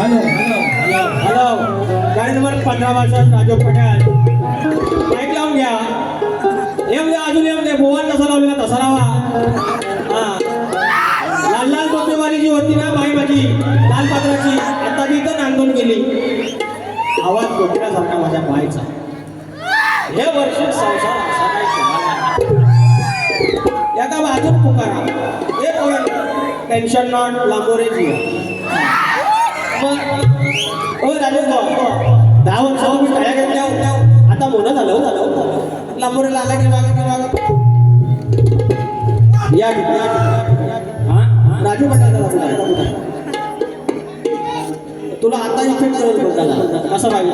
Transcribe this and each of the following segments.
Hello hello hello hello गाडी number 15 वर्षात Raju Patel mic लावून घ्या. येऊन द्या अजून येऊन द्या. बोवान कसा लावलेला तसा लावा. हा लाल लाल टोपीवाली जी होती ना बाई माझी लाल पात्राची आता ती तर नांदून गेली. आवाज गोठण्यासारखा माझ्या बाईचा. हे वर्ष संसार असा काही तुम्हाला एका बाजून पुकारा हे पण टेन्शन नॉट लांबोरे जी ओ राजेश भाऊ 10 वर्षावर मी टाळ्या घेतल्या होत्या. आता मोठं झालं लांबोरेला आला की मागे या राजू पटायला तुला आता इफेक्ट करेल बघायला कसा पाहिजे.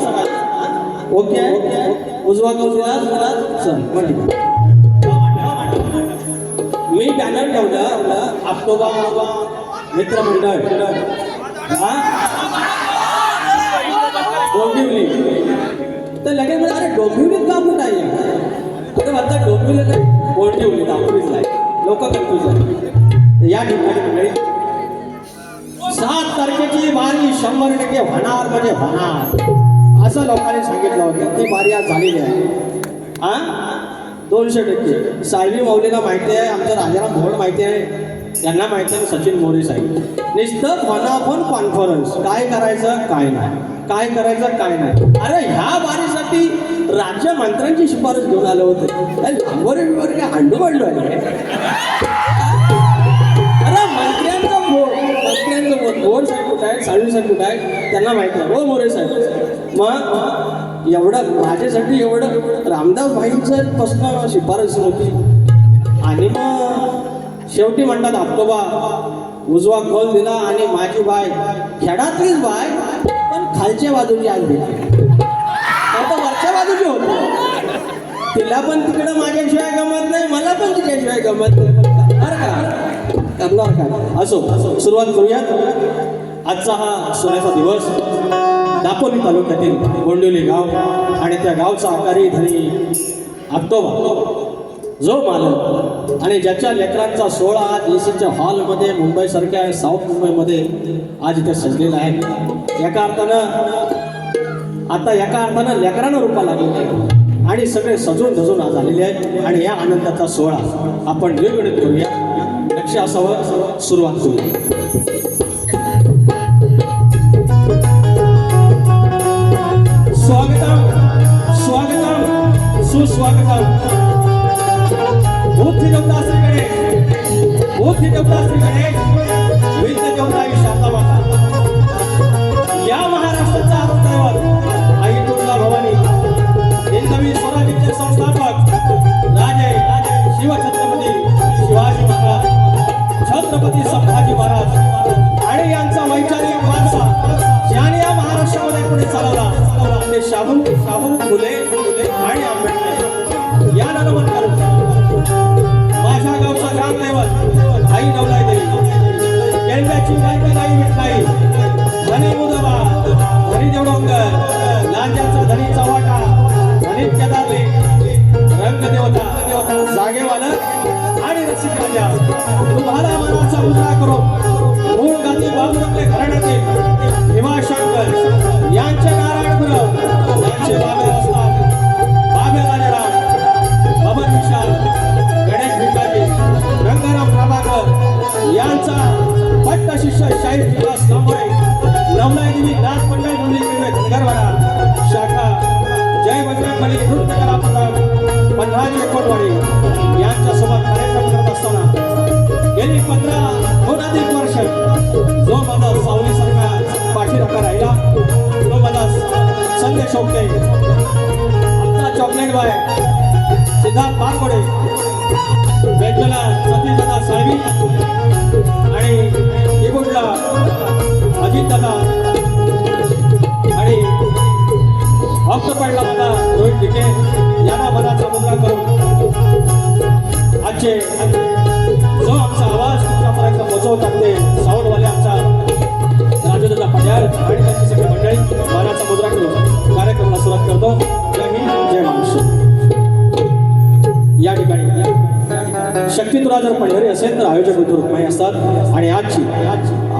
ओके उजवा कौशला चल मी बॅनर ठेवलं ऑक्टोबर मित्रमंडळ डोंबिवली तर लगेच म्हणजे अरे डोंबिवलीत का कुठं आहे अरे म्हणतात डोंबिवली नाही डोंबिवली दाखवलीच आहे लोक कन्फ्यूज आहे. या ठिकाणी 7 तारखेची वारी 100% होणार म्हणजे होणार असं लोकांनी सांगितलं होतं. ती वारी आज झालेली आहे. हा 200%. सायली माऊलीला माहिती आहे. आमच्या राजाराम भोड माहिती आहे. यांना माहिती आहे सचिन मोरे साहेब नुसतं फोन कॉन्फरन्स काय करायचं काय नाही काय करायचं काय नाही. अरे ह्या वारीसाठी राज्य मंत्र्यांची शिफारस घेऊन आलं होतं. लांबोरे काय हांडू पडलो आहे. अरे मंत्र्यांचं बोर्ड साहेब कुठं आहे साळवी साहेब कुठं आहे त्यांना माहिती आहे. हो मोरे साहेब मग एवढं माझ्यासाठी एवढं रामदास भाईंचं पासून शिफारस होती. आणि मग शेवटी म्हणतात ऑक्टोबर उजवा गोल दिला आणि माझी बाय खेडातलीच बाय पण खालच्या बाजूची आज भेटली. आता वरच्या बाजूची होती. तिला पण तिकडं माझ्याशिवाय गमत नाही मला पण तिच्याशिवाय गमत नाही. बरं का करणार का असो सुरुवात करूयात. आजचा हा सोन्याचा दिवस दापोली तालुक्यातील गोंडवली गाव आणि त्या गावचा आकारी धनी ऑक्टोबर जो मालक आणि ज्याच्या लेकरांचा 16 आज एसीच्या हॉलमध्ये मुंबईसारख्या साऊथ मुंबईमध्ये आज इथे सजलेला आहे. एका अर्थानं लेकरांना रूपा लागलेली आहे आणि सगळे सजून धजून आज आलेले आहेत. आणि या आनंदाचा सोहळा आपण निर्गणित करूया. लक्ष असावं सुरुवात करूया. स्वागतम स्वागतम सुस्वागतम. बुद्धी देवता श्री गणेश बुद्धी देवता श्री गणेश विद्या देवता शांता माता या महाराष्ट्राचा आराध्यदैवत आई तुळजा भवानी हिंदवी स्वराज्याचे संस्थापक राजे शिवछत्रपती शिवाजी महाराज छत्रपती संभाजी महाराज आणि यांचा वैचारिक वारसा ज्याने या महाराष्ट्रामध्ये पुढे चालवला ते शाहू फुले आणि आंबेडकर या नमन करून माझ्या गावचा ग्रामदैवत आई नवलाई देवी केंद्राची बायका नाही भेटलाई धनी मुदबा धनी देवडोंगर लांजाचा धनी चव्हाटा धनी केदारले रंगदेवता जागेवाला आणि रसिक राजा तुम्हाला मनाचा मुद्रा करो मूळ गांधी बाबूरावले घराण्यातील भीमाशंकर यांचे नारायणपुर यांचे बाबे असतात बाबे राजाराम बबन विशाल गणेश भिकाजी रंगाराम प्रभाकर यांचा पट्ट शिष्य शाहीर विलास लांबोरे नवलाई देवी नाथ मंडळ मुली धनगरवाडा शाखा जय बजरंगबली नृत्य कला पथक पंढराजी कोटवाडी यांच्यासोबत कार्यक्रम करत असताना गेली 15 वर्ष जो माझा सावलीसारखा पाठीराखा राहिला तो माझा संदेश होते आमचा चॉकलेट बाय सिद्धार्थ पारकोडे वेगवेगळा सतीशदादा साळवी आणि निगुडला अजितदादा आणि ऑक्टोपरला मला रोहित टिके यांना मनाचा मुद्रा करून आजचे जो आमचा आवाज तुमच्यापर्यंत पोहोचवतात ते साऊंडवाले आमचा राजूदादा पड्याळ आणि त्यांची सगळी मंडळी मनाचा मुद्रा करून कार्यक्रमाला सुरुवात करतो. जय हिंद जय महाराष्ट्र. या ठिकाणी शक्ती तुला जर पंढरी असेल तर आयोजक ऋतू रुक्माई असतात आणि आजची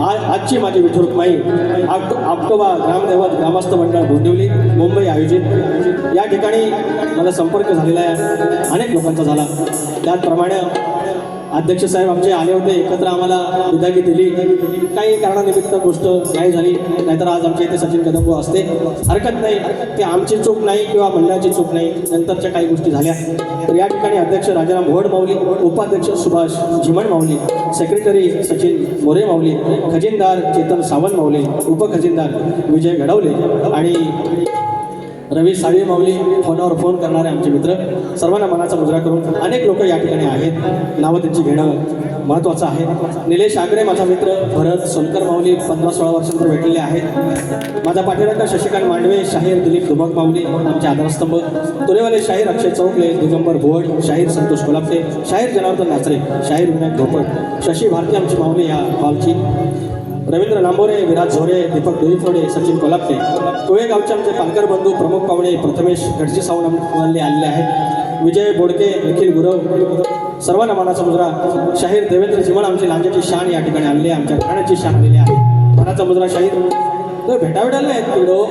आजची माझी विठुरक माई आपटोबा ग्रामदैवत ग्रामस्थ मंडळ डोंबिवली मुंबई आयोजित या ठिकाणी मला संपर्क झालेला आहे, अनेक लोकांचा झाला. त्याचप्रमाणे अध्यक्ष साहेब आमचे आले होते, एकत्र आम्हाला विदागी दिली. काही कारणानिमित्त गोष्ट नाही झाली, नाहीतर आज आमच्या इथे सचिन कदम असते. हरकत नाही, ते आमची चूक नाही किंवा मंडळाची चूक नाही, नंतरच्या काही गोष्टी झाल्या. तर या ठिकाणी अध्यक्ष राजाराम घोड माऊली, उपाध्यक्ष सुभाष झिमण माऊली, सेक्रेटरी सचिन मोरे माऊली, खजिनदार चेतन सावंत माऊली, उपखजिनदार विजय घडवले आणि रवी साळवे माऊली, फोनवर फोन करणारे आमचे मित्र, सर्वांना मनाचा मुजरा करून अनेक लोक या ठिकाणी आहेत. नावं त्यांची घेणं महत्त्वाचं आहे. निलेश आगरे माझा मित्र, भरत सोनकर माऊली 15-16 वर्षांपूर्वी भेटलेले आहेत. माझा पाठीराखा शशिकांत मांडवे, शाहीर दिलीप दुबक माऊली आमचे आधारस्तंभ, तुरेवाले शाहीर अक्षय चौकले, दिगंबर भोवड, शाहीर संतोष कोल्हापते, शाहीर जनार्दन नाचरे, शाहीर विनायक धोपट, शशी भारती आमची माऊली या हॉलची, रवींद्र लांबोरे, विराज झोरे, दीपक डोईफोडे, सचिन कोल्हापते, कोळेगावचे आमचे पालकर बंधू प्रमुख पाहुणे प्रथमेश गडजी सावंत आलेले आहेत, विजय बोडके, निखिल गुरव, सर्वांना मानाचा मुजरा. शाहीर देवेंद्र जिमण आमची लांजाची शान या ठिकाणी आणली, आमच्या घराण्याची शान आलेली आहे. मानाचा मुजरा शाहीर तो भेटावेडायला आहेत तिकडं,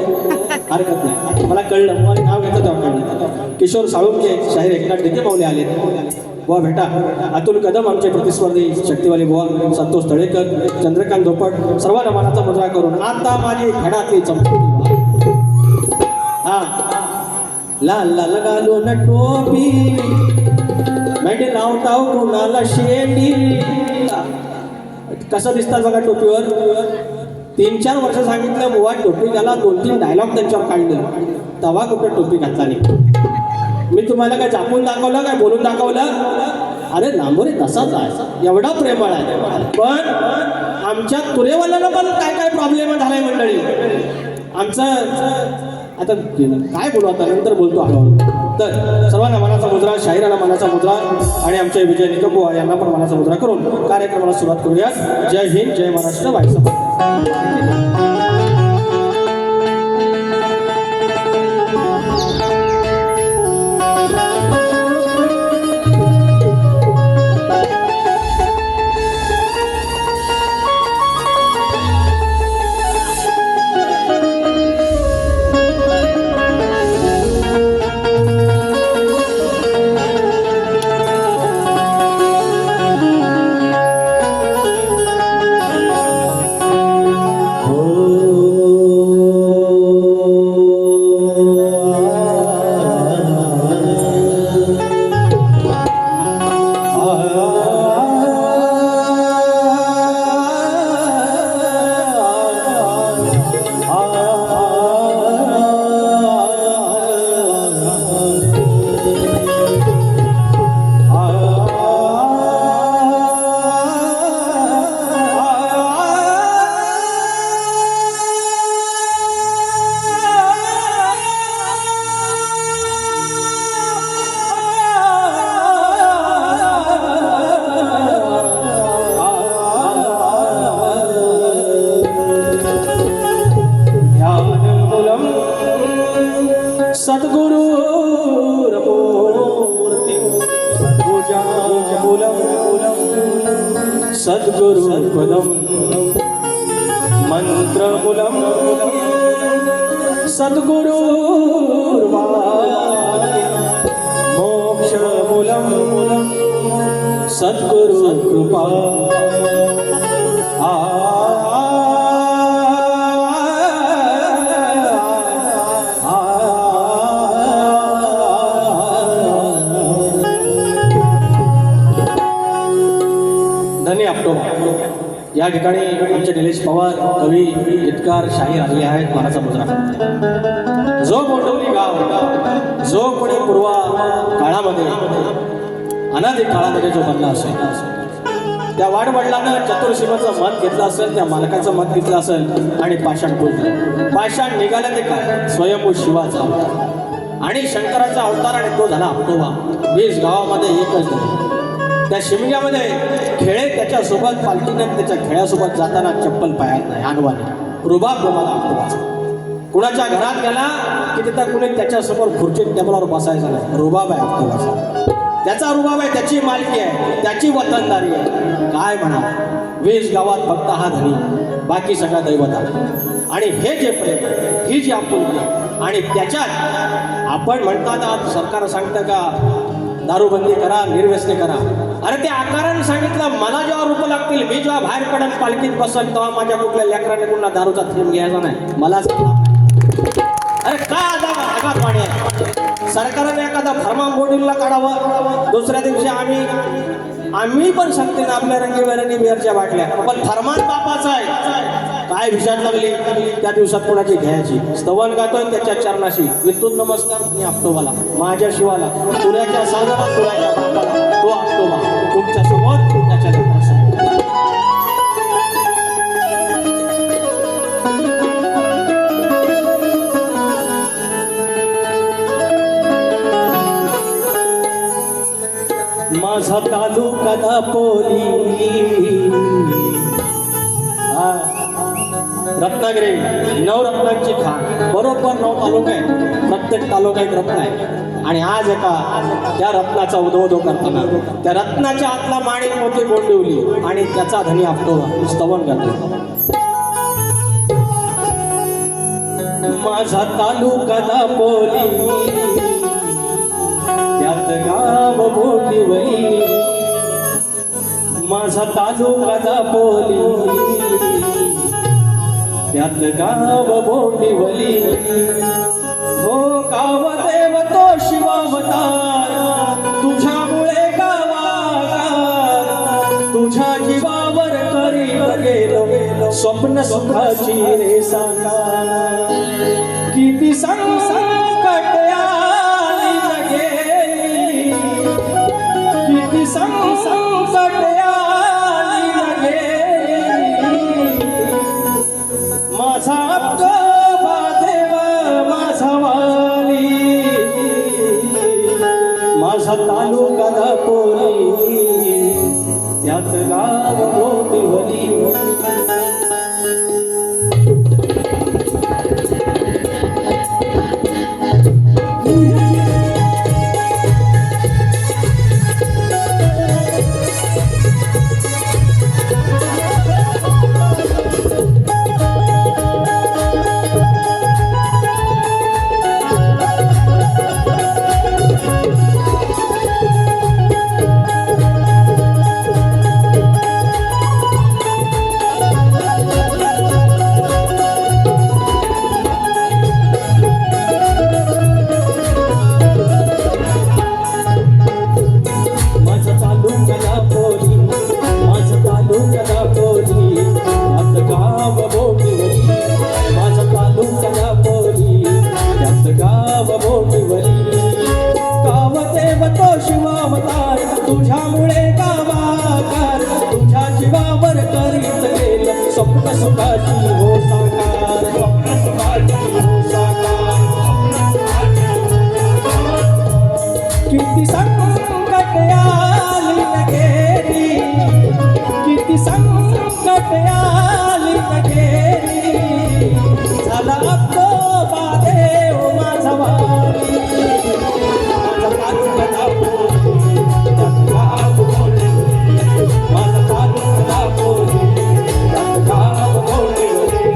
हरकत नाही, मला कळलं, मला नाव घेतलं तेव्हा कळलं. किशोर साळुंके, शाहीर एकनाथ डेके माऊली आले, बुवा भेटा. अतुल कदम आमचे प्रतिस्पर्धी शक्तिवाली बुवा, संतोष तळेकर, चंद्रकांत धोपट, सर्वांना मानाचा मुजरा करून आता माझी खडातली चमकली. हा लाल लाल घालून टोपी, म्हणजे नाव टाव कोणाला शेंडी. कसं दिसतात बघा टोपीवर. 3-4 वर्ष सांगितलं बुवा टोपी घाला, 2-3 डायलॉग त्यांच्यावर काढले, तवा कुठं टोपी घातला नाही. मी तुम्हाला काय झापून दाखवलं, काय बोलून दाखवलं? अरे लांबोरे तसाच आहे, एवढा प्रेमळ आहे. पण आमच्या तुरेवाल्याला पण काय काय प्रॉब्लेम झालाय मंडळी. आमचं आता काय बोलू, आता नंतर बोलतो हळूहळू. तर सर्वांना मनाचा मुजरा, शाहिराला मनाचा मुजरा आणि आमचे विजय निकमबुवा यांना पण मनाचा मुजरा करून कार्यक्रमाला सुरुवात करूया. जय हिंद, जय महाराष्ट्र, वाईस. सद्गुरुपदं मंत्रमूलं मोक्षमूलं सद्गुरुकृपा. धन्य आपटो. या ठिकाणी आमचे निलेश पवार कवी, गीतकार, शाहीर आलेले आहेत. मानाचा मुजरा. जो मोठवली गाव जो कोणी पूर्वा काळामध्ये अनादी काळामध्ये जो बनला असेल, त्या वाडवडिलांनं चतुर्सीमाचं मत घेतलं असेल, त्या मालकाचं मत घेतलं असेल आणि पाषाण बोललं. पाषाण निघालं ते काय, स्वयंभू शिवाचा आणि शंकराचा अवतार, आणि तो झाला आपटोबा. 20 गावामध्ये एकच झाला. त्या शिमग्यामध्ये खेळे त्याच्यासोबत, पालखीनं त्याच्या खेळ्यासोबत जाताना चप्पल पायात नाही, आणवाने रुबाब तुम्हाला आपटोबाचा. कुणाच्या घरात गेला की तिथं कुणी त्याच्यासमोर खुर्चीत टेबलावर बसायचं नाही, रुबाब आहे आपटोबाचा. त्याचा रुबाब आहे, त्याची मालकी आहे, त्याची वतनदारी आहे. काय म्हणा, 20 गावात फक्त हा धनी, बाकी सगळा दैवता. आणि हे जे प्रेम, ही जी आपुलकी आणि त्याच्यात आपण म्हणतात आज सरकार सांगतं का दारूबंदी करा, निर्व्यसनी करा. अरे ते आकाराने सांगितलं, मला जेव्हा रूप लागतील, मी जेव्हा बाहेर पडेल पालखीत बसन, तेव्हा माझ्या कुठल्या लेकराने पुन्हा दारूचा थेंब घ्यायचा नाही. मला अरे काय आघात पाणी आहे. सरकारने एखादा फर्मा बोर्डिंगला काढावं, दुसऱ्या दिवशी आम्ही पण सांगते ना आपल्या रंगीबेरंगी बिअरच्या बाटल्या, पण फरमान बापाचा आहे. काय विषयात लागली त्या दिवसात कोणाची घ्यायची. स्तवन गातोय त्याच्या चरणाशी, विद्युत नमस्कार मी आपटोबाला, माझ्या शिवाला, तुऱ्याच्या साजरा, तुऱ्याच्या बापाला, तो आपटोबा तुमच्या समोर त्याच्या लेकरासमोर. माझा तालुका दापोली, रत्नागिरी, 9 रत्नांची खाण, बरोबर 9 तालुका आहे, प्रत्येक तालुका एक रत्न आहे. आणि आज त्या रत्नाचा उदो करताना त्या रत्नाच्या आतला माणिक मोठी गोंडवली आणि त्याचा धनी आपटोबा स्तवन करतो. माझा तालुका दापोली, त्यात गाव बोटिवली, माझा तालुका दापोली, त्यात गाव बोटिवली. हो गाव देव तो शिवावतार, तुझ्यामुळे गावागार, तुझ्या जीवावर करीत गेलो स्वप्न सुखाची रे साकार. किती संकट आली लगे, किती संकट आली लगे, माझा आपटोबा देवा माझा वाली, माझा तालुका दापोली, त्यात गाव बोटिवली. तुझ्यामुळे गावाकार, तुझ्या जीवावर करीत गेलं स्वप्न सुखाची हो साकार, स्वप्न सुखाची हो साकार. किती संकट आली गेली, किती संकट आली गेली, झाला आपटोबा देव माझा वाली, माझा तालुका दापोली, माझा तालुका दापोली, त्यात गाव बोटिवली.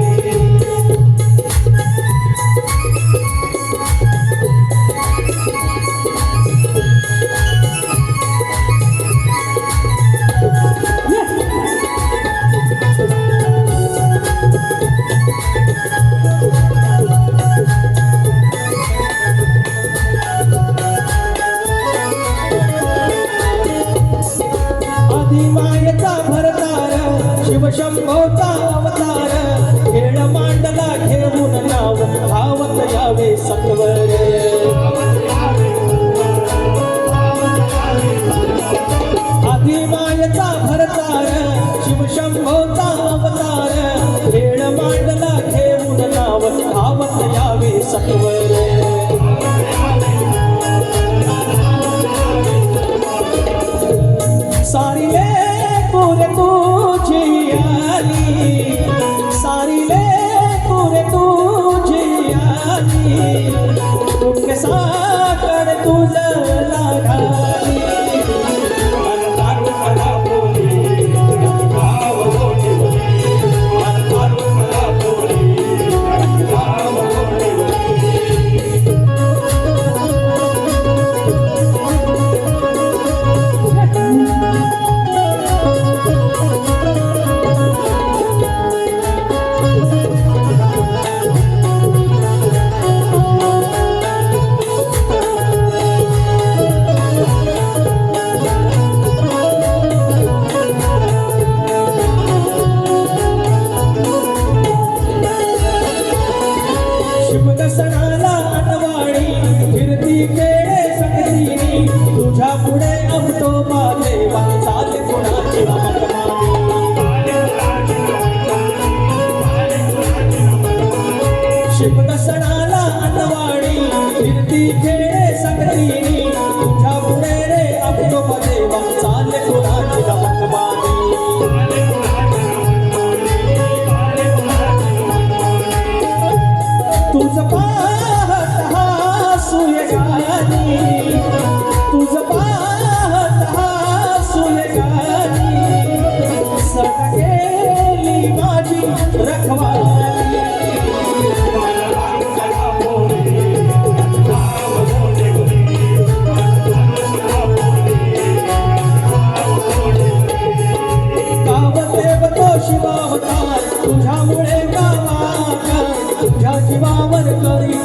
सणाला अनवाणी फिरती खेळे संगतीनी तुझ्या पुढे अवतो देवा चाल कुणाची शिपत सणाला अनवाणी फिरती खेळे संगतीनी तुझ्या पुढे रे अवतो देवा चाल कुणाची मनमानी तुझ पाहत हासूय गाणी तुझ पाहत हासूय गाणी सट गेली माझी रखवाली गावदेव तो शिवावतार तुझ्यामुळे गावाचा तुझ्या जीवावर करी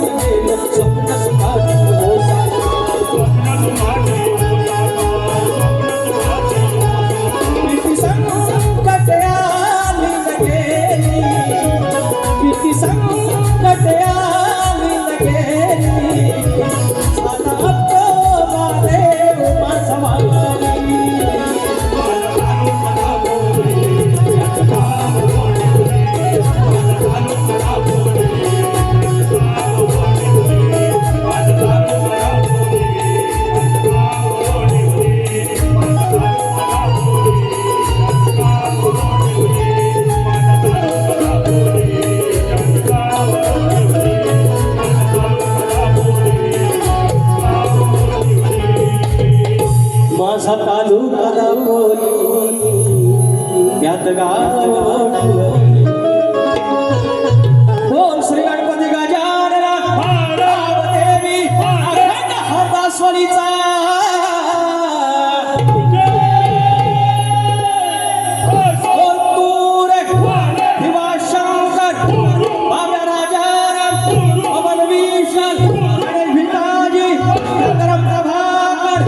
स्वप्न सुखाची किती संकट आली गेली किती संकट आली गेली आता अप्पा देव माझा वाली माझा तालुका दापोली त्यात गाव बोल श्री गणपती गजानन देवी हातास्वरीचा बोल तू रे शिवाशंकर बाब्या राजाराम अमर विशाल गणेश भिकाजी गरम प्रभाकर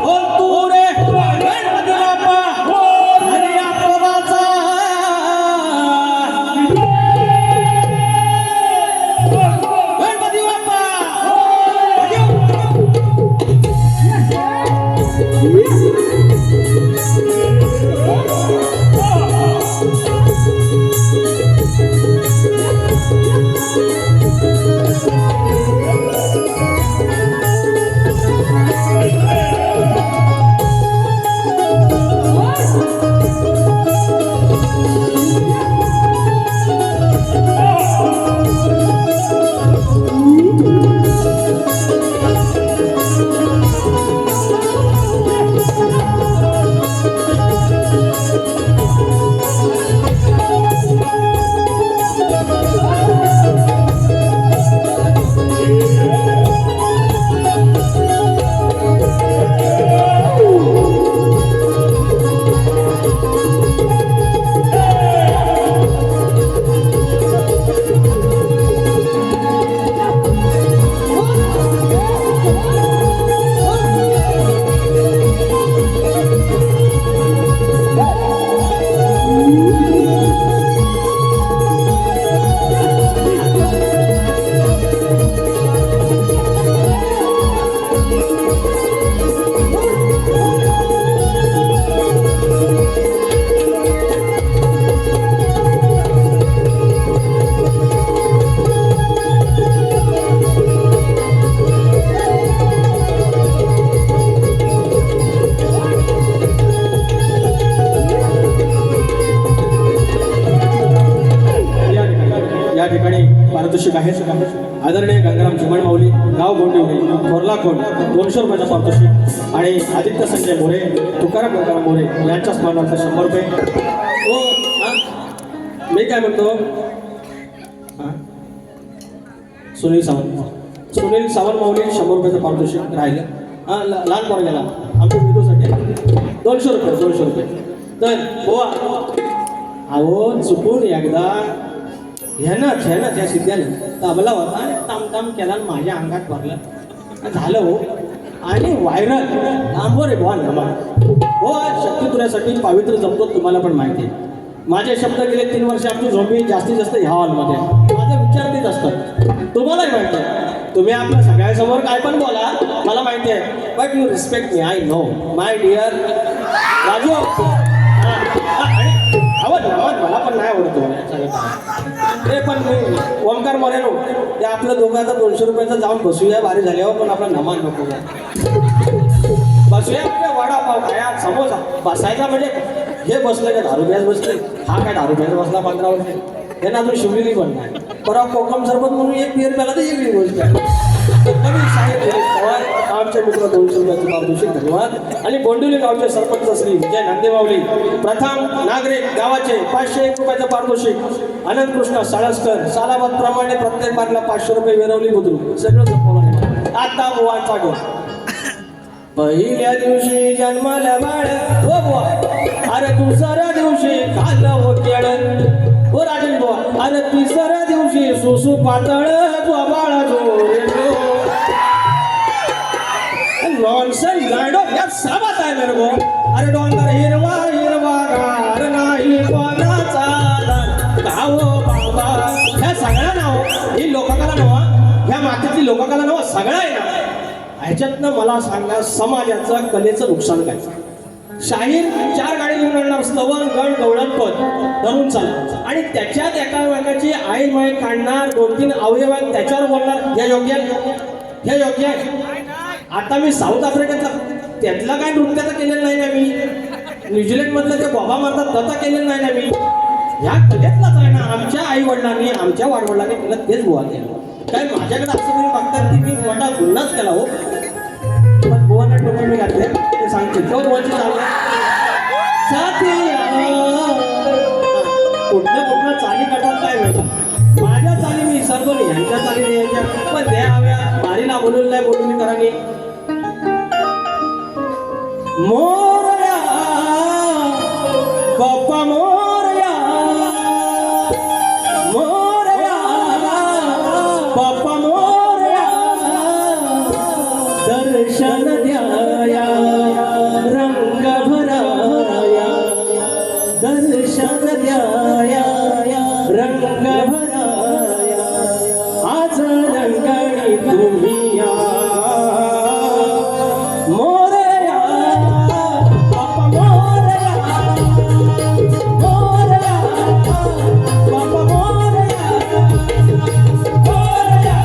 बोल तू रे गणपती बाप्पा हरी आप्पाचा गणपती बाप्पा पारितोषिक आहे आदरणीय गंगाराम चिमण माऊली गाव गोंदिवली थोरला कोण 200 रुपयाचा पारितोषिक आणि आदित्य संजय मोरे तुकाराम गंगाराम मोरे यांच्या स्मरणार्थ 100 रुपये हो मी काय म्हणतो सुनील सावंत माऊली 100 रुपयाचं पारितोषिक राहिलं लहान पोरग्याला आमच्या विदूसाठी 200 रुपये तर हो अहो चुकून एकदा ह्यानं त्या सिद्ध्यानं तबला होता आणि तामताम केला आणि माझ्या अंगात भरलं झालं हो आणि व्हायरल लांबवर आहे भवान हो आज शक्ती तुऱ्यासाठी पावित्र जमतो तुम्हाला पण माहिती आहे माझे शब्द गेले 3 वर्ष आपली झोंबी जास्तीत जास्त ह्या हॉलमध्ये माझे विचार देत असतात तुम्हालाही माहिती तुम्ही आपल्या सगळ्यांसमोर काय पण बोला, मला माहिती आहे, but you respect me, I know my dear Raju. आवड मला पण नाही आवडतो ते, पण मी ओमकार मोरेनो ते आपलं दोघांचा 200 रुपयाचं जाऊन बसूया, बारी झाल्यावर पण आपला नमान नको बसूया म्हणजे वडापाव खाया समोसा बसायचा, म्हणजे हे बसलं का 10 रुपयाच बसले, हा काय 10 रुपयाचा बसला 15 वर्ष, त्यांना अजून शिवलेली पण नाही. परवा कोकम सरबत म्हणून एक बिअर प्याला तर एक गोष्ट आहे. कवी साहेब पवार आमचे मित्र 200 रुपयाचे पारितोषिक धन्यवाद. आणि बोंडिवली गावचे सरपंच श्री विजय नांदेमावली प्रथम नागरिक गावाचे 501 रुपयाचं पारितोषिक. अनंतकृष्ण साळसकर सालाबाद प्रमाणे प्रत्येक बारला 500 रुपये वेरवली बुद्रू सगळं जपवलं. आता बुवाचा गो पहिल्या दिवशी जन्माला बाळ हो बुवा, अरे दुसऱ्या दिवशी खाल्लं हो केळ हो राजन बुवा, अरे तिसऱ्या दिवशी सुसू पातळ बाळा जो नॉनसेन्स गाडो यात साबात आहे मेरे को. अरे डोंगर हिरवा हिरवा गार नाही कोणाचा गावो बाबा, ह्या सगळ्या नाव ही लोककला नवा, ह्या मातीतली लोककला नवा सगळं आहे ना. ह्याच्यातनं मला सांगा समाजाचं कलेचं नुकसान काय. शाहीर 4 गाडी घेऊन आणणार, स्तवन गण गवळण पद धरून चालणार आणि त्याच्यात एकामेकाची आई माय काढणार, 2-3 अवयव आहेत त्याच्यावर बोलणार. हे योग्य हे योग्य आहे. आता मी साऊथ आफ्रिकेतला त्यातला काय नृत्याचं केलेलं नाही ना मी, न्यूझीलंड मधलं ते बाबा मारतात तसा केलेलं नाही ना मी. ह्या कलेतलाच आहे ना. आमच्या आई वडिलांनी आमच्या वाडवडिलांनी मला तेच बुवा केलं. काय माझ्याकडे असं तुम्ही बघतात की मी मोठा गुन्हाच केला हो, पण बुवांना टोपी मी घातले ते सांगते तो बुवाची चालू कुठलं चाली काढतात काय माहिती. माझ्या चाली मी विसरतो नाही, ह्यांच्या चाली द्यायच्या पण द्या हव्या. बारीला बोलून नाही बोलून करानी. मोरया बाप्पा मोरया मोरया बाप्पा मोरया, दर्शन द्याया रंग भराया, दर्शन द्याया रंग भराया, आज रंगणी तुम्ही या. मोरया बाप्पा मोरया मोरया बाप्पा मोरया मोरया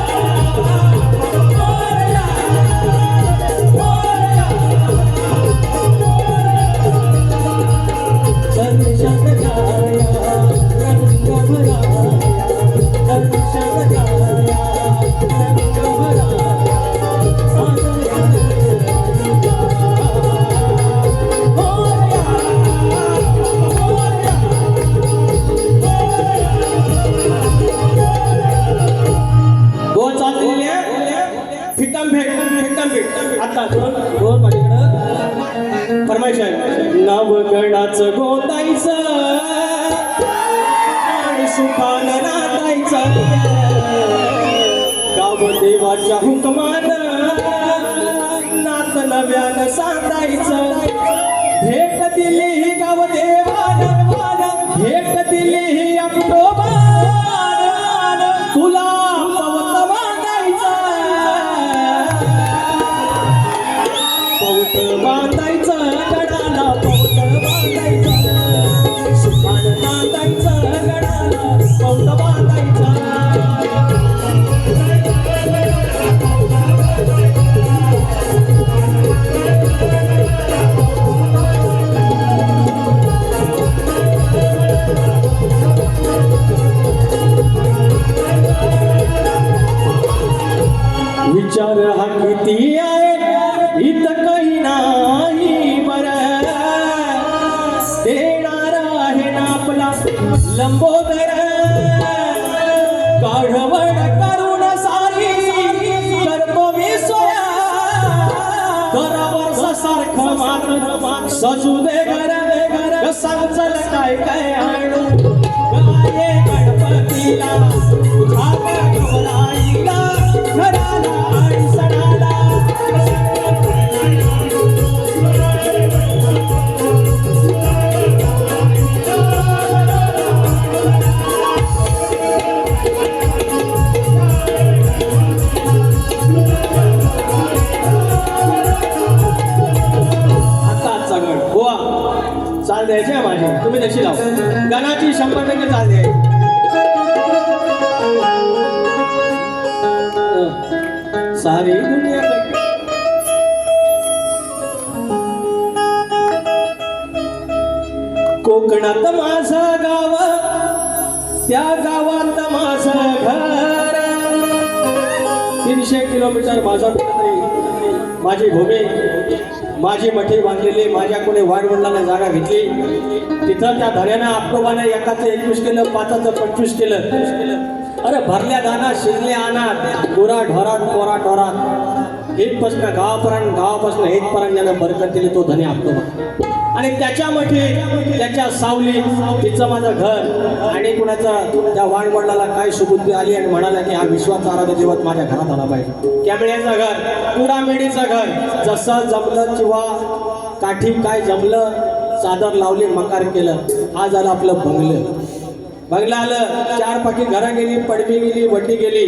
मोरया मोरया, दर्शन द्याया रंग भराया, दर्शन द्याया रंग भराया, आता दोन माझ्याकडं फरमाईश आहे. नवगडाचं गोतायचं आणि सुखानं नातायचं, गाव देवाच्या हुकमानं नात नव्यानं सांगायचं. भेट दिली ही गाव देवानं, भेट दिली ही अक्टोबर, तुला पवत बांधायचं, पवत बांधायचं गडाला, पवत बांधायचं, सुखानं नांदायचं गडाला, पवत बांधायचं. विचार हा किती आहे इथं काही नाही बरं, देणार आहे ना आपला लंबोदर, काढवड करून सारी करतो मी सोया, करावर सारखं मात्र सजू दे घर, सांगचल काय काय आणू गाये गणपतीला, तुझा गवराईला घराला आणि सणाला. द्यायची आहे माझी, तुम्ही तशी लाव. गाण्याची 100% चाल द्यायची. सारी दुनिया कोकणात माझं गाव, त्या गावात माझं घर. 300 किलोमीटर माझा कुठेतरी माझी भूमी, माझी मठी बांधलेली, माझ्या कोणी वाडवडिलांना जागा घेतली. तिथं त्या धन्यानं आपटोबाने एकाचं 21 केलं, 5चं 25 केलं. अरे भरल्या दाना शिजल्या अनात, गुरा ढोरात पोरा ढोरात, इथपासून गावापासून इथपर्यंत ज्यानं बरकत दिली तो धनी आपटोबा. आणि त्याच्या मठी, त्याच्या सावली तिचं माझं घर. आणि कुणाचं त्या वाणवडिलाला काय सुबुद्धी आली आणि म्हणाला की हा विश्वाचा आराध्य देवत माझ्या घरात आला पाहिजे. कॅमेड्याचं घर, कुडामेडीचं घर, जसं जमलं किंवा काठी काय जमलं, चादर लावली, मकार केलं. आज आलं आपलं बंगलं आलं. 4 पाखी घरं गेली, पडवी गेली, वड्डी गेली,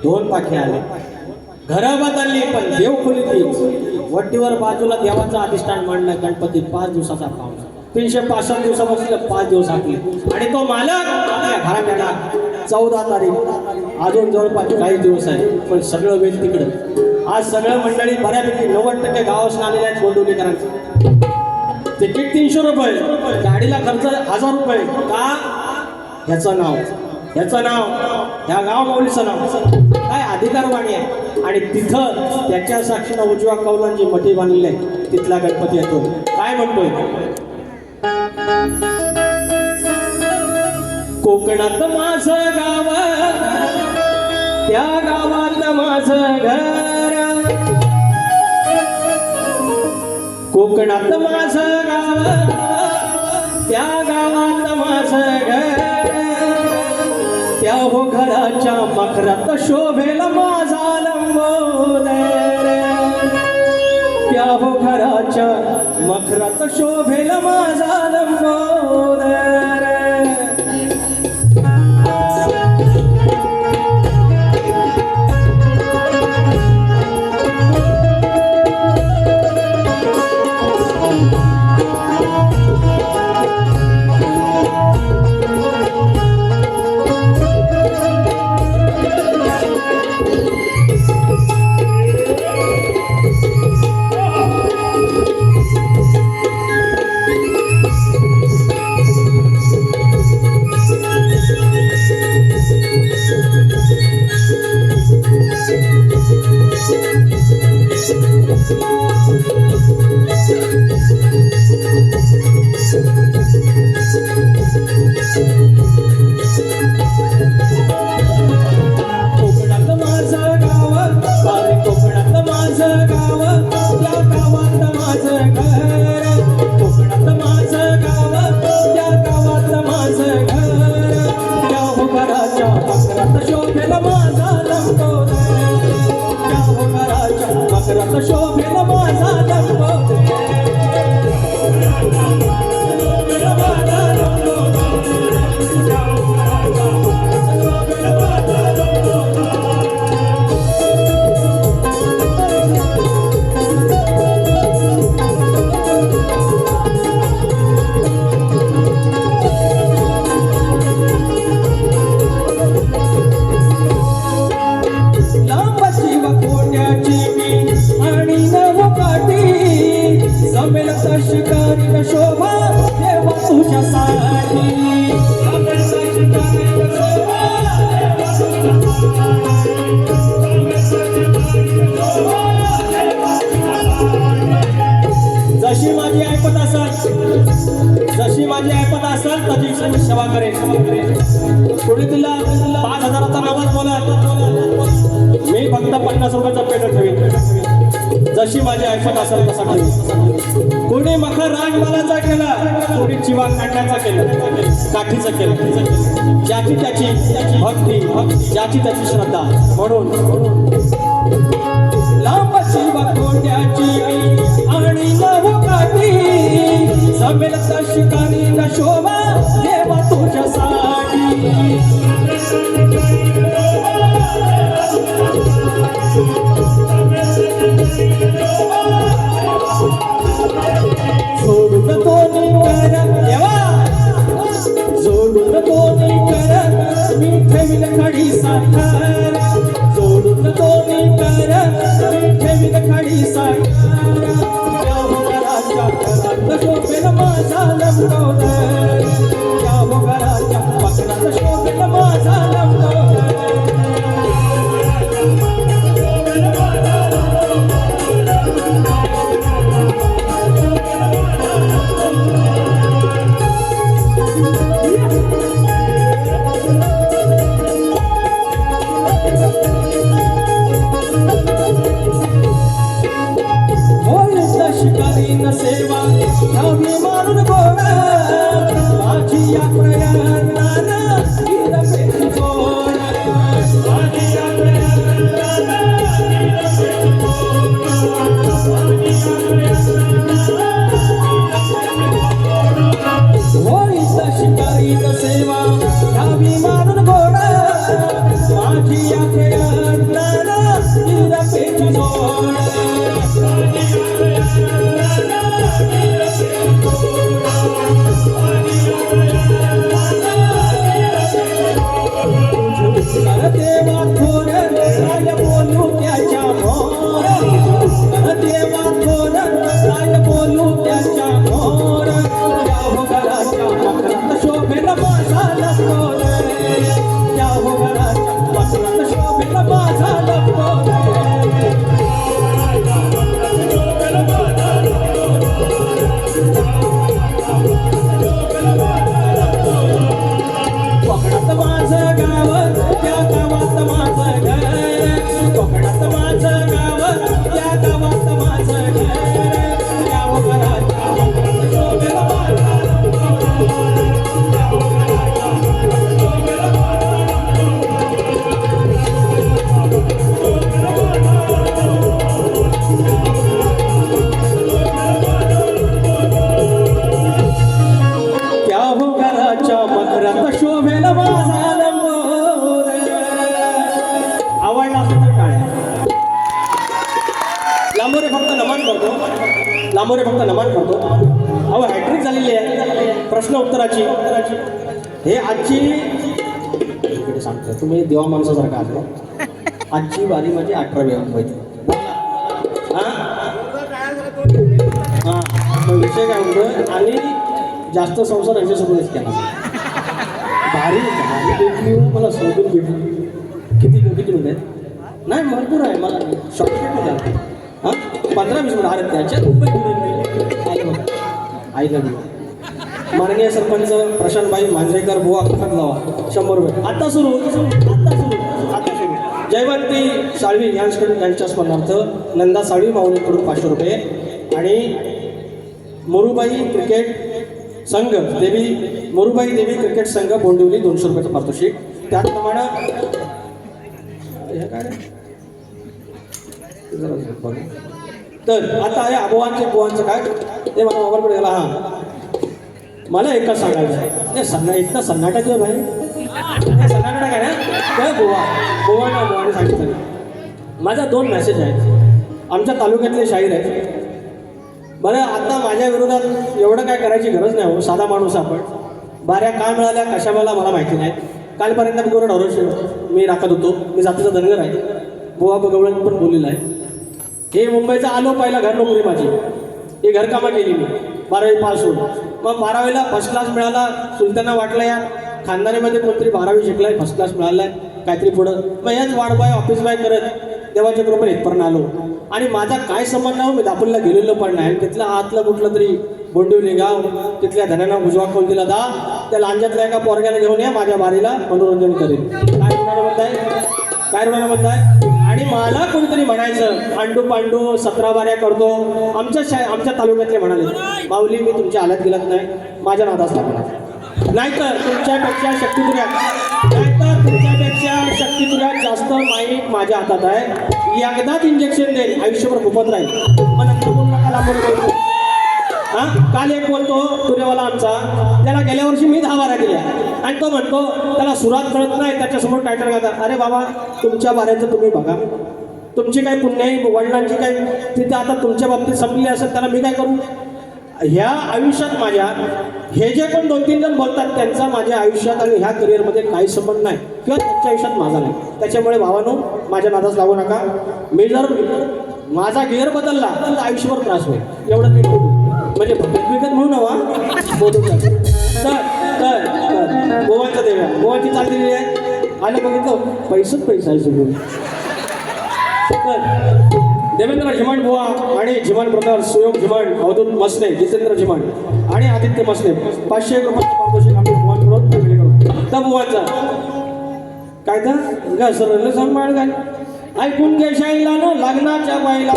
2 पाखी आले. घरं बदलली पण देव खोली तीच. वट्टीवर बाजूला देवाचं अधिष्ठान मांडलं गणपती. 5 दिवसाचा पाऊस, 365 दिवसापासून 5 दिवस आपले. आणि तो मालक आपल्या घरात येणार. 14 तारीख, अजून जवळपास काही दिवस आहे, पण सगळं वेळ तिकडं. आज सगळं मंडळी बऱ्यापैकी 90% गावासून आलेले आहेत गोंडवलीकरांचे. तिकीट 300 रुपये, गाडीला खर्च 1000 रुपये. का? ह्याचं नाव, ह्या गाव माऊलीचं नाव, काय अधिकारवाणी आहे. आणि तिथं त्याच्या साक्षीनं उजव्या कौलांची मठी बांधलेली आहे. तिथला गणपती येतो. काय म्हणतोय? कोकणात माझं गाव, त्या गावात माझं घर. कोकणात माझं गाव, त्या गावात माझं घर. त्या हो घराच्या मखरात शोभेल माझा लंबोदर. त्या हो घराच्या मखरात शोभेल माझा लंबोदर. जशी माझी ऐपत असेल तशी मी सेवा करेन. कोणी तुला 5,000चा नावाज बोला, मी फक्त 50 रुपयाचा पेट्रोल ठेवीन. जशी माझी ऐपत असेल तसा ठेवीन. कोणी मखर राजमालाचा केला, कोणी चिवा काढण्याचा केलं, काठीचं केलं. ज्याची त्याची भक्ती, ज्याची त्याची श्रद्धा. म्हणून लांबची वाकोंड्याची आणि नव काठी जमेल शिकारी न शोभा देवा तुझ्यासाठी. सोडून दोन्ही साखर सोडून दोन्ही कर ठेवीत खाडी साखर या घराच्या घरात शोभेल माझा लंबोदर या घराच्या पकडात शोभेल माझा लंबोदर शिकारी न सेवा घ्यावी मारून गोड माझी या प्रयत्नानं हिरपेची जोड माझी या होईत शिकारी न सेवा घ्यावी मारून गोड माझी या प्रयत्नानं हिरपेची जोड देवा थोर काय बोलू त्याच्या मोर देवा थोर काय बोलू त्याच्या मोर या घराच्या मकरात शोभेल माझा लंबोदर या घराच्या मकरात शोभेल माझा लंबोदर कोकणात माझं गाव त्या गावात माझं घर कोकणात माझं गाव त्या गावात माझं घर या घराच्या मकरात शोभेल माझा मकरात शोभेल माझा लंबोदर आवडला असेल तर काय लांबोरे फक्त नमन करतो लांबोरे फक्त नमन करतो अहो हॅट्रिक झालेली आहे प्रश्न उत्तराची हे आजची इकडे सांगतो तुम्ही देवा माणसासारखा आलो आजची बारी माझी 18वी अंकाची हां विषय काय म्हणतो आणि जास्त संसार यांच्यासोबतच केला भारी भेटली मला सोडून भेटली किती मिनिट नाही भरपूर आहे मला शॉर्टकट मध्ये हां 15-20 मिनिट अरे त्याच्यात रुपये आईला माननीय सरपंच प्रशांतभाई मांजरेकर बुवा खत लावा 100 रुपये आता सुरू जयवंती साळवी यांच्या स्मरणार्थ नंदा साळवी माऊलीकडून 500 रुपये आणि मोरूबाई क्रिकेट संघ मोरूबाई देवी क्रिकेट संघ बोंडिवली 200 रुपयाचं पारितोषिक त्याचप्रमाणे तर आता आहे बुवांचं काय ते मला मोबाईलकडे गेला हां मला एकच सांगायचं आहे इतका सन्नाटा किंवा भाई सन्नाटा काय ना बुवाने सांगितलं माझा 2 मेसेज आहेत आमच्या तालुक्यातले शाहीर आहेत बरं आता माझ्या विरोधात एवढं काय करायची गरज नाही हो साधा माणूस आपण बाऱ्या काय मिळाल्या कशा मला माहिती नाही कालपर्यंत मी गोरं ढवळशी मी राखत होतो मी जातीचा धनगर आहे बुवा बगवळ्यात पण बोललेला आहे हे मुंबईचा आलो पहिला घर नोकरी माझी ही घरकामं केली मी 12वी पास होऊन मग 12वीला फर्स्ट क्लास मिळाला सुलताना वाटलं यार खानदानीमध्ये कोणतरी 12वी शिकलाय फर्स्ट क्लास मिळालाय काहीतरी पुढं मग याच वाढबाय ऑफिस बाय करत देवाच्या कृपेने इथपर्यंत आलो आणि माझा काय संबंध नाही मी दापोलीला गेलेलो पण नाही आणि तिथलं आतलं कुठलं तरी बोंडिवली गाव तिथल्या धन्याना उजवा खोल दिला दा त्या लांजातल्या एका पोरग्याला घेऊन या माझ्या बारीला मनोरंजन करेल काय म्हणताय आणि मला कोणीतरी म्हणायचं आंडू पांडू 17 बाऱ्या करतो आमच्या तालुक्यातले म्हणाले माऊली मी तुमच्या हालत गेलत नाही माझ्या नादास लागणार नाहीतर तुमच्यापेक्षा शक्तितुर्यात जास्त माईक माझ्या हातात आहे एकदाच इंजेक्शन देईल आयुष्यभर खुपत राहील मग नंतर बोलू नका लांबून बोलतो हां काल एक बोलतो तुरेवाला आमचा त्याला गेल्या वर्षी मी 10 बाऱ्या दिल्या आणि तो म्हणतो त्याला सुरात कळत नाही त्याच्यासमोर टायटल घालतात अरे बाबा तुमच्या बाऱ्याचं तुम्ही बघा तुमची काही पुण्याई वडिलांची काही तिथे आता तुमच्या बाबतीत संपली असेल त्याला मी काय करू ह्या आयुष्यात माझ्या हे जे पण 2-3 जण बोलतात त्यांचा माझ्या आयुष्यात आणि ह्या करिअरमध्ये काही संबंध नाही किंवा त्यांच्या आयुष्यात माझा नाही. त्याच्यामुळे भावानो माझ्या नादास लागू नका. मी जर माझा गिअर बदलला तर आयुष्यभर त्रास होईल एवढं मी बोलू. म्हणजे विकत म्हणून हवा बोलू तर गोवांचा देव्या गोवांची चाललेली आहे. आलं बघितलं पैसाच पैसा आहे सगळं. देवेंद्र झिमण बुवा आणि झिमण ब्रदर्स, सुयोग झिमण, अवधूत मसने, जितेंद्र झिमण आणि आदित्य मसने 500 रुपयाचं पारितोषिक आम्ही बुवांकडून फॅमिली करू. त्या बुवांचा काय तर घसरलं सांभाळ काय ऐकून घे शाईला न लग्नाच्या बाईला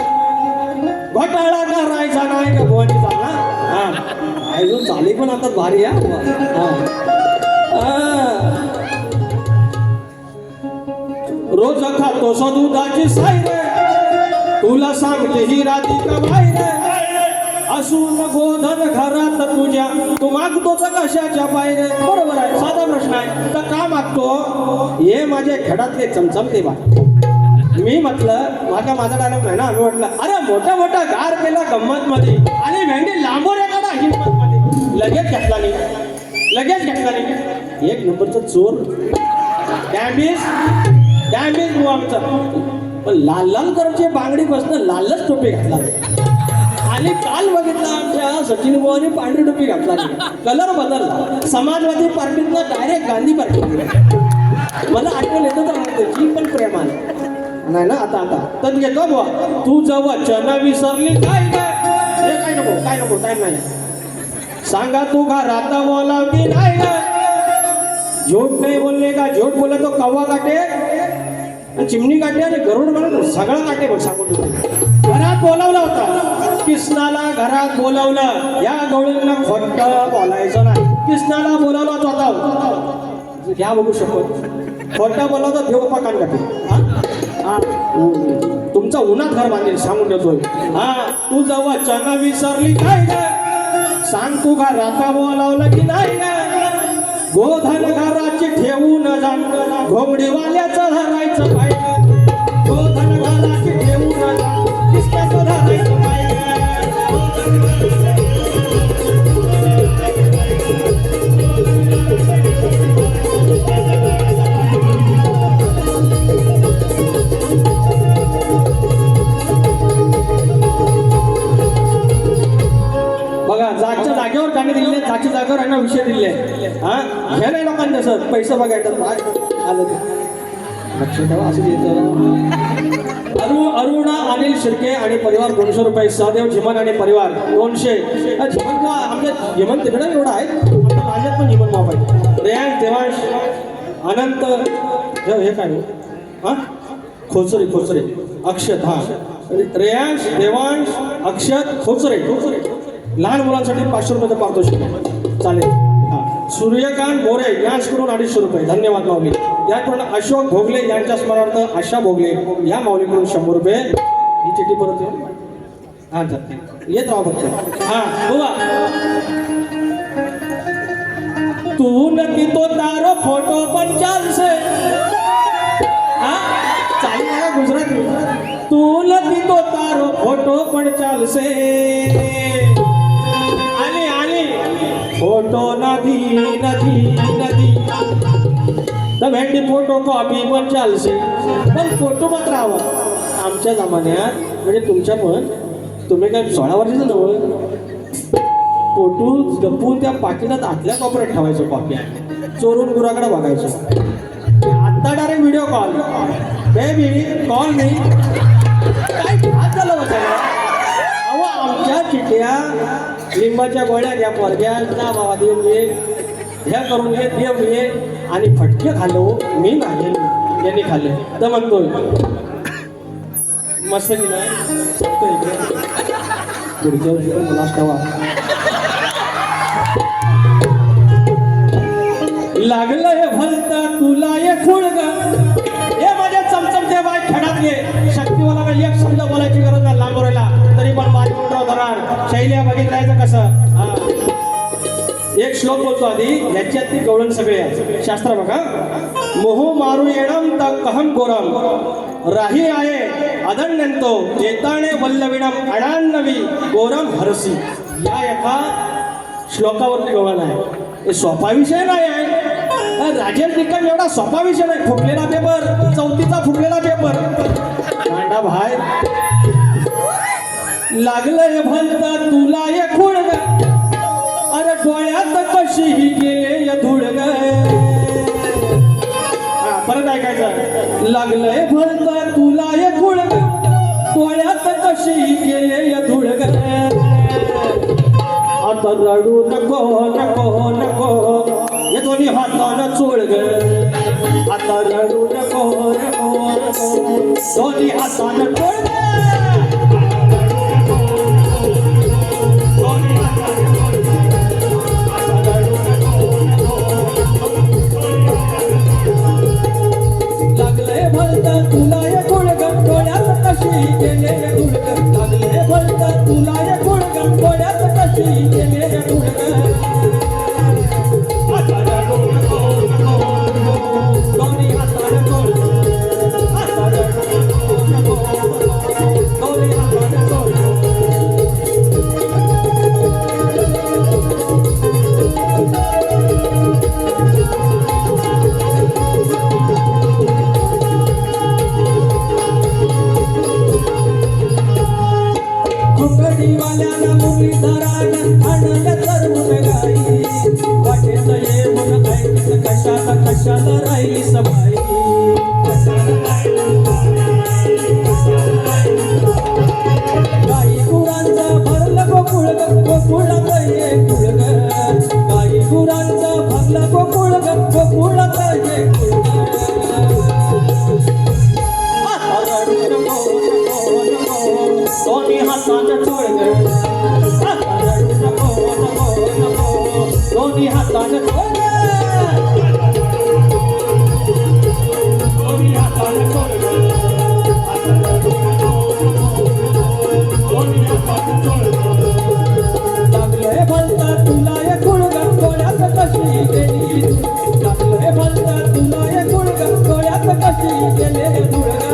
घोटाळा करायचा नाही का बुवांची चाल ना. हा अजून चाली पण आता भारी हा. रोज खातो सो दुधाची साई रे तुला सांगते ही राधिका बाई रे असून गोधन घरात तुझ्या तू मागतो तर कशाच्या बाई रे. बरोबर आहे, साधा प्रश्न आहे. तर का मागतो हे माझे खेडातले चमचमते बा. मी म्हटलं माझा डायलॉग नाही ना. मी म्हटलं अरे मोठा मोठा गार केला गंमत मध्ये आणि भेंडी लांबोऱ्या काढा हिंमत मध्ये. लगेच घेतला नाही. एक नंबरचा चोर डॅमेज बुवा आमचा. पण लाल कलरची बांगडी बसणं लालच टोपी घातला आणि काल बघितला आमच्या सचिन बुवाने पांढरी टोपी घातला. कलर बदलला. समाजवादी पार्टीतला डायरेक्ट गांधी पार्टी. मला आठवण येतं तर त्याची पण प्रेमान नाही ना. आता तर घेतो बुवा तू वचन विसरली काय काय नको टाइम नाही. सांगा तू घरात बोलावली नाही का. झूठ नाही बोलले का. झूठ बोला तो कव्वा काटे चिमणी काटे आणि गरुड म्हणून सगळा काटे बघ. सांगून घरात बोलावला होता कृष्णाला. घरात बोलावलं. या गवळींना खोटं बोलायचं नाही. कृष्णाला बोलावला स्वतः घ्या बघू शकत. खोटं बोलावता देव पाकान काटे. तुमचा उन्हात घर बांधेल सांगून देतोय. हा तू जेव्हा चना विसरली काय सांग तू घरात बोलावलं की नाही. गोधन घराची ठेवून जा घोंगडीवाल्याचं धरायचं पाहिजे. गोधन घराची ठेवून जा किसक्याचं धरायचं पाहिजे. बघा जागच्या जागेवर गाणी दिले. जागच्या जागेवर यांना विषय दिले. हा हे नाही लोकांना तसं पैसा बघायचं आलं लक्ष ठेवा असं. अरुणा अनिल शिर्के आणि परिवार 200 रुपये. सहदेव झिमन आणि परिवार 200. झिमन का आमच्या झिमन तिकडे एवढं आहे. आमच्या माझ्यात पण झिमन माप आहे. रेयांश देवांश अनंत हे काय हा खोचरे अक्षत. हा रेयांश देवांश अक्षत खोचरे. लहान मुलांसाठी 500 रुपयाचं पारितोषिक चालेल. सूर्यकांत मोरे यांच्याकडून 250 रुपये. धन्यवाद माऊली. याकडून अशोक भोगले यांच्या स्मरणार्थ आशा भोगले या माऊलीकडून 100 रुपये. ही चिठ्ठी परत हा येत राहा फक्त. हा बुवा तू नक्की तो तारो फोटो पण चालसे. हा चालेल मला गुजराती. तू नक्की तो तारो फोटो पण चालसे. फोटो नदी तर भेंडी फोटो कॉपी पण चालसे. पण फोटो मात्र हवा. आमच्या जमान्यात म्हणजे तुमच्या पण तुम्ही काय 16 वर्षाचं नव्हतं. फोटो जपून त्या पाकिटात आतल्या कॉपऱ्यात ठेवायचं. कॉपी चोरून गुराकडे बघायचं. आता direct video call baby call मी काय हात झालं होतं. अहो आमच्या चिठ्ठ्या लिंबाच्या गोळ्या घ्या पोरग्या जा बाबा देऊन घे ह्या करून घे देव घे आणि फटके खाल्लो मी नाही यांनी खाल्ले तर म्हणतोय मस्त की नाही पुढच्या वर्षी पण मला ठेवा. लागलं हे भलता तुला हे खुळग हे माझ्या चमचमते बाय खेळातले शक्तीवाला एक शब्द बोलायची गरज नाही. लांब राहिला तरी पण बारी उठराव धरार शैल्या बघितलायचं कसं. एक श्लोक बोलतो आधी याच्यात ती गवळण सगळे आहे. शास्त्र बघा. मोह मारू येणम तर कहम गोरम राही आहे अदण्यंतो येताणे वल्लविणम अडान्नवी गोरम हरसी. या एका श्लोकावरती गव्हाण आहे. हे सोपा विषय नाही आहे. राजेश निकम एवढा सोपा विषय नाही. फुटलेला पेपर, चौथीचा फुटलेला पेपर मांडा भाई. लागलंय भलता तुला ये खुळग, अरे डोळ्यात कशी गेले धुळग. परत ऐकायचं. लागलंय भलता तुला ये खुळग, डोळ्यात कशी गेले धुळग. आता रडू नको नको नको, हे दोन्ही हातानं चोळ ग. आता रडू नको नको नको, दोन्ही हातानं चोळ ग. लागले भलता तुला ये गुळग, डोळ्यात कशी गेले गुळग. लागले भलता तुला ये गुळग, डोळ्यात कशी गेले गुळग. आता रडू नको नको नको, दोन्ही हातानं चोळ ग. आता रडू नको नको नको, दोन्ही हातानं चोळ ग. वाल्याला मुली धराण आणलं करून गाई. वाटेत येऊन ऐकत कशाला कशाला राहिली सबाई. गाई गुरांचा भरलं गोकुळ, गोकुळात ये कुळग. गाई गुरांचा भरलं गोकुळ, गोकुळात ये कुळग. आता रडू नको नको नको, दोन्ही हातानं चोळ ग. आता रडू नको नको नको, दोन्ही हातानं चोळ ग. दोन्ही हातानं चोळ ग. आता रडू नको नको, दोन्ही हातानं चोळ ग. लागलंय भलता तुला ये गुळग, डोळ्यात कशी गेली. लागलंय भलता तुला ये गुळग, डोळ्यात कशी गेले गुळग.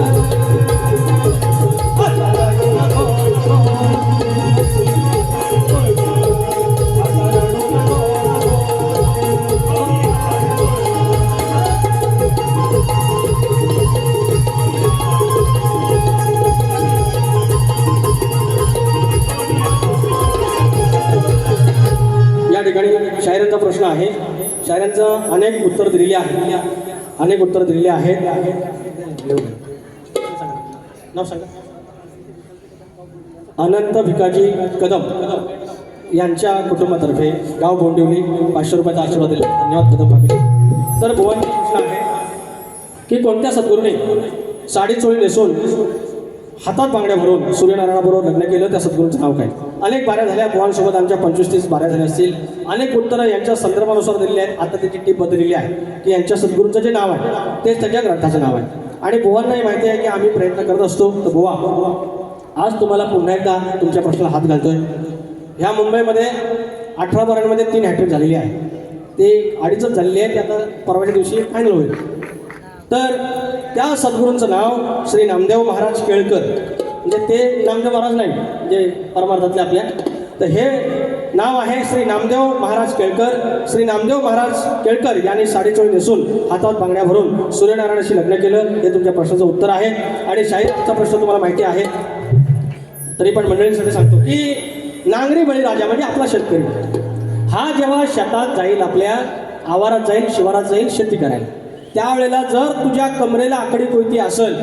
या ठिकाणी शायरांचा प्रश्न आहे. शायरांचं अनेक उत्तर दिलेली आहे, अनेक उत्तर दिलेली आहेत. नाव सांगा. अनंत भिकाजी कदम यांच्या कुटुंबातर्फे गाव बोंडिवली 500 रुपयाचा आशीर्वाद दिला. धन्यवाद कदम पाटील. तर भुवनचा प्रश्न आहे की कोणत्या सद्गुरूने साडी चोळी नेसून हातात बांगड्या भरून सूर्यनारायणाबरोबर लग्न केलं, त्या सद्गुरूंचं नाव काय? अनेक बाऱ्या झाल्या भुवनसोबत, आमच्या 25-30 बाऱ्या झाल्या असतील. अनेक उत्तरं यांच्या संदर्भानुसार दिलेली आहेत. आता त्याची टीप बदललेली आहे की यांच्या सद्गुरूंचं जे नाव आहे तेच त्याच्या ग्रंथाचं नाव आहे. आणि भुवनलाही माहिती आहे की आम्ही प्रयत्न करत असतो. तर बुवा, आज तुम्हाला पुन्हा एकदा तुमच्या प्रश्नाला हात घालतोय. ह्या मुंबईमध्ये 18 बारांमध्ये 3 हॅट्रिक झालेली आहे. ते 2.5च झालेली आहे. ते आता परवाच्या दिवशी फायनल होईल. तर त्या सद्गुरूंचं नाव श्री नामदेव महाराज केळकर. म्हणजे ते नामदेव महाराज नाही, म्हणजे परमार्थातले आपल्या. तर हे नाव आहे श्री नामदेव महाराज केळकर. श्री नामदेव महाराज केळकर यांनी साडीचोळी नेसून हातात बांगड्या भरून सूर्यनारायणाशी लग्न केलं. हे तुमच्या प्रश्नाचं उत्तर आहे. आणि शाहीरचा प्रश्न तुम्हाला माहिती आहे, तरी पण मंडळींसाठी सांगतो की नांगरी बळीराजा म्हणजे आपला शेतकरी हा जेव्हा शेतात जाईल, आपल्या आवारात जाईल, शिवारात जाईल शेती करायला, त्यावेळेला जर तुझ्या कमरेला आकडी कोयती असेल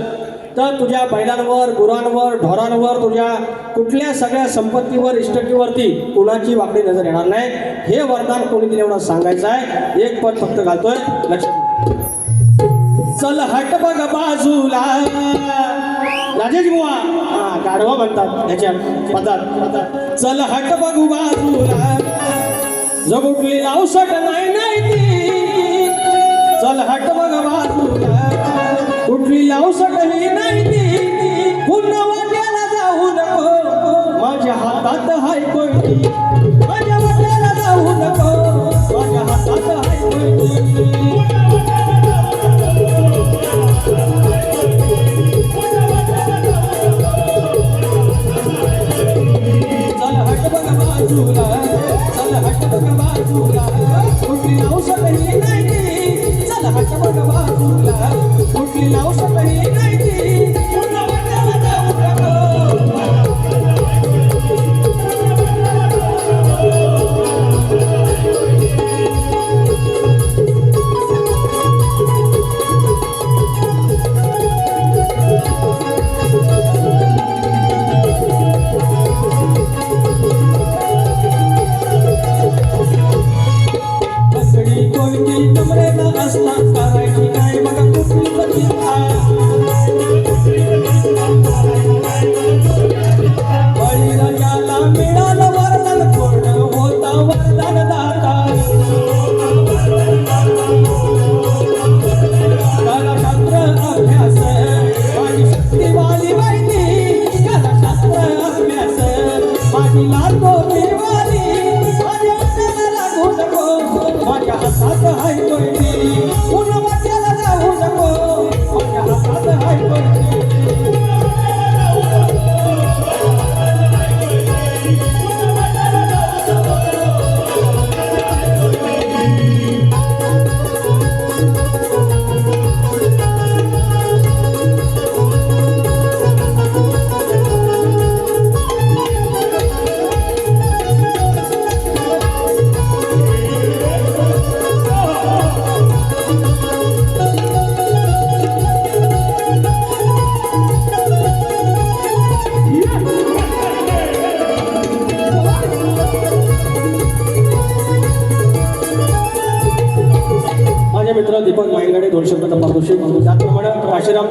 तर तुझ्या बैलांवर, गुरांवर, ढोरांवर, तुझ्या कुठल्या सगळ्या संपत्तीवर, इष्टकीवरती कुणाची वाकडी नजर येणार नाही. हे वरदान कोणी दिलं एवढं सांगायचं आहे. एक पद फक्त घालतोय, लक्षात. चल हट बघ बाजूला, राजेश बुवा गाढवा म्हणतात त्याच्या पदात. चल हट बघ बाजूला, जगुटली लावसट नाही ती. चल हट बघ बाजूला, कुठली लावसटही नाही ती. पुन्हा वाट्याला जाऊ नको, माझ्या हातात हाय कोयती. माझ्या वाट्याला जाऊ नको, माझ्या हातात हाय कोयती. चल हट बघ बाजूला, माझे मित्र दीपक माईंगडे 200 रुपये पारितोषिक. त्याचप्रमाणे काशीराम